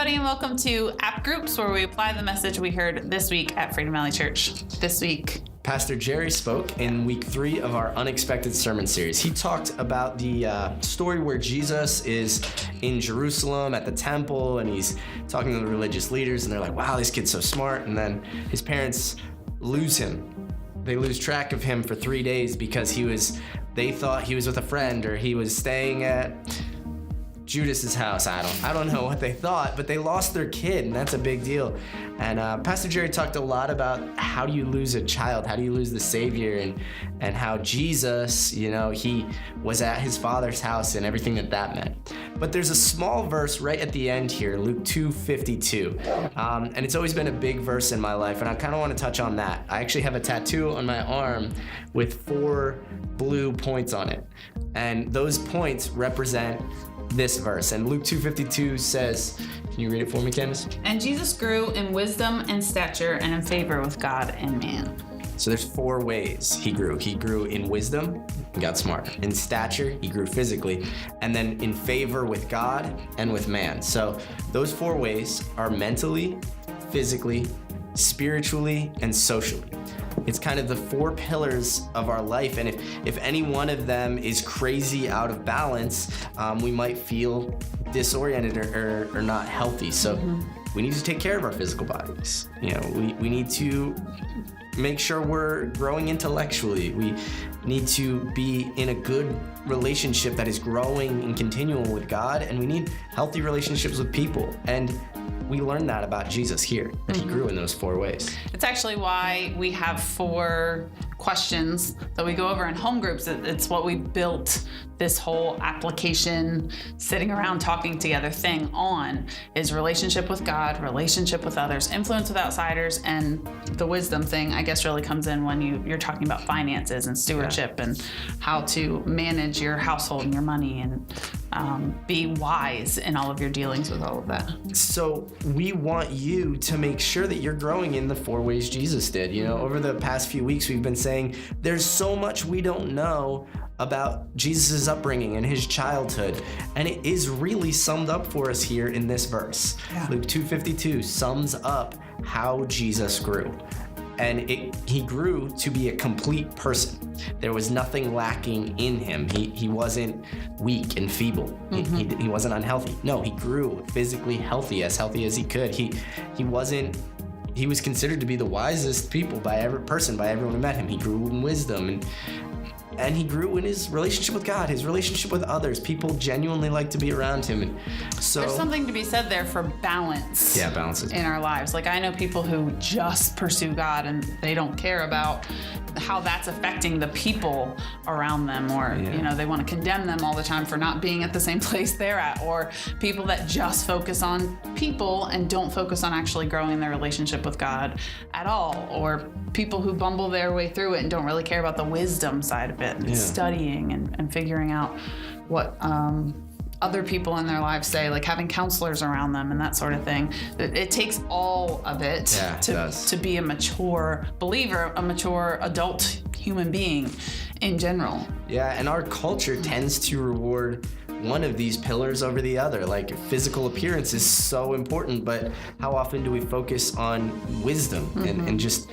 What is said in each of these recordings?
everybody, and welcome to App Groups, where we apply the message we heard this week at Freedom Valley Church. This week, Pastor Jerry spoke in week 3 of our Unexpected Sermon series. He talked about the story where Jesus is in Jerusalem at the temple, and he's talking to the religious leaders, and they're like, wow, this kid's so smart. And then his parents lose him. They lose track of him for 3 days because they thought he was with a friend, or he was staying at Judas's house. I don't know what they thought, but they lost their kid, and that's a big deal. And Pastor Jerry talked a lot about how do you lose a child, how do you lose the Savior, and how Jesus, he was at his Father's house and everything that meant. But there's a small verse right at the end here, Luke 2:52, and it's always been a big verse in my life, and I kind of want to touch on that. I actually have a tattoo on my arm with 4 blue points on it, and those points represent this verse. And Luke 2:52 says, can you read it for me, Candace? And Jesus grew in wisdom and stature and in favor with God and man. So there's 4 ways he grew. He grew in wisdom, he got smarter. In stature, he grew physically. And then in favor with God and with man. So those 4 ways are mentally, physically, spiritually, and socially. It's kind of the 4 pillars of our life, and if any one of them is crazy out of balance, we might feel disoriented or not healthy. So we need to take care of our physical bodies. We need to make sure we're growing intellectually. We need to be in a good relationship that is growing and continual with God, and we need healthy relationships with people. And we learned that about Jesus here, that he grew in those 4 ways. It's actually why we have 4 questions that we go over in home groups. It's what we built this whole application, sitting around talking together thing on, is relationship with God, relationship with others, influence with outsiders, and the wisdom thing, I guess, really comes in when you're talking about finances and stewardship and how to manage your household and your money and be wise in all of your dealings with all of that. So we want you to make sure that you're growing in the 4 ways Jesus did. Over the past few weeks, we've been saying there's so much we don't know about Jesus' upbringing and his childhood, and it is really summed up for us here in this verse. Yeah. Luke 2:52 sums up how Jesus grew. And he grew to be a complete person. There was nothing lacking in him. He wasn't weak and feeble. He wasn't unhealthy. No, he grew physically healthy as he could. He was considered to be the wisest people by everyone who met him. He grew in wisdom and he grew in his relationship with God, his relationship with others. People genuinely like to be around him. And so there's something to be said there for balance. Yeah, balance in our lives. Like, I know people who just pursue God and they don't care about how that's affecting the people around them, or they want to condemn them all the time for not being at the same place they're at, or people that just focus on people and don't focus on actually growing their relationship with God at all, or people who bumble their way through it and don't really care about the wisdom side of it, and studying and figuring out what other people in their lives say, like having counselors around them and that sort of thing. It takes all of it to be a mature believer, a mature adult human being in general. Yeah, and our culture tends to reward one of these pillars over the other. Like, physical appearance is so important, but how often do we focus on wisdom and just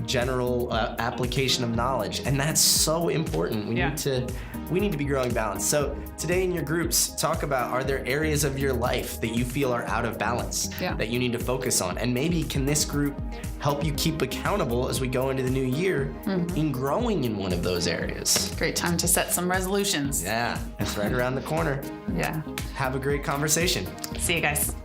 general application of knowledge? And that's so important. We need to be growing balance. So today in your groups, talk about, are there areas of your life that you feel are out of balance that you need to focus on? And maybe can this group help you keep accountable as we go into the new year in growing in one of those areas? Great time to set some resolutions. Yeah, it's right around the corner. Yeah. Have a great conversation. See you guys.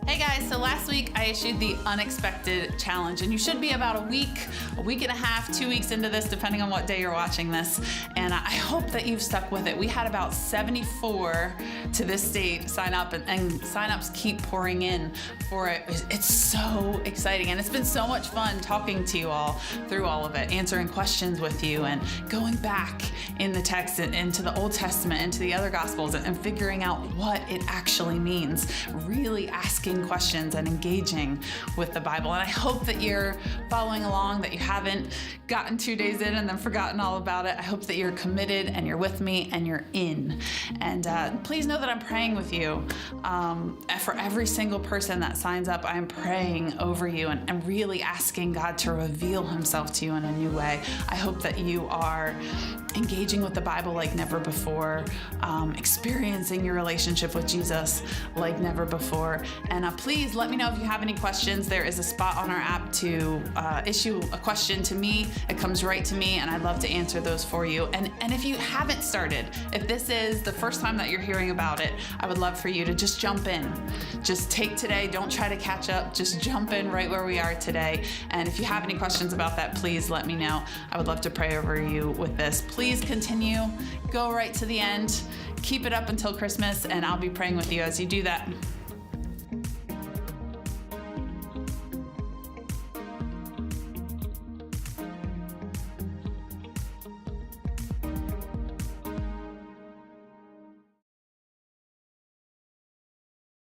Hey guys, so last week I issued the Unexpected Challenge, and you should be about a week and a half, 2 weeks into this, depending on what day you're watching this, and I hope that you've stuck with it. We had about 74 to this date sign up, and signups keep pouring in for it. It's so exciting, and it's been so much fun talking to you all through all of it, answering questions with you, and going back in the text and into the Old Testament, into the other Gospels, and figuring out what it actually means, really asking asking questions and engaging with the Bible. And I hope that you're following along, that you haven't gotten 2 days in and then forgotten all about it. I hope that you're committed and you're with me and you're in. And please know that I'm praying with you. For every single person that signs up, I am praying over you and really asking God to reveal himself to you in a new way. I hope that you are engaging with the Bible like never before, experiencing your relationship with Jesus like never before. And please let me know if you have any questions. There is a spot on our app to issue a question to me. It comes right to me, and I'd love to answer those for you. And if you haven't started, if this is the first time that you're hearing about it, I would love for you to just jump in. Just take today. Don't try to catch up. Just jump in right where we are today. And if you have any questions about that, please let me know. I would love to pray over you with this. Please continue. Go right to the end. Keep it up until Christmas, and I'll be praying with you as you do that.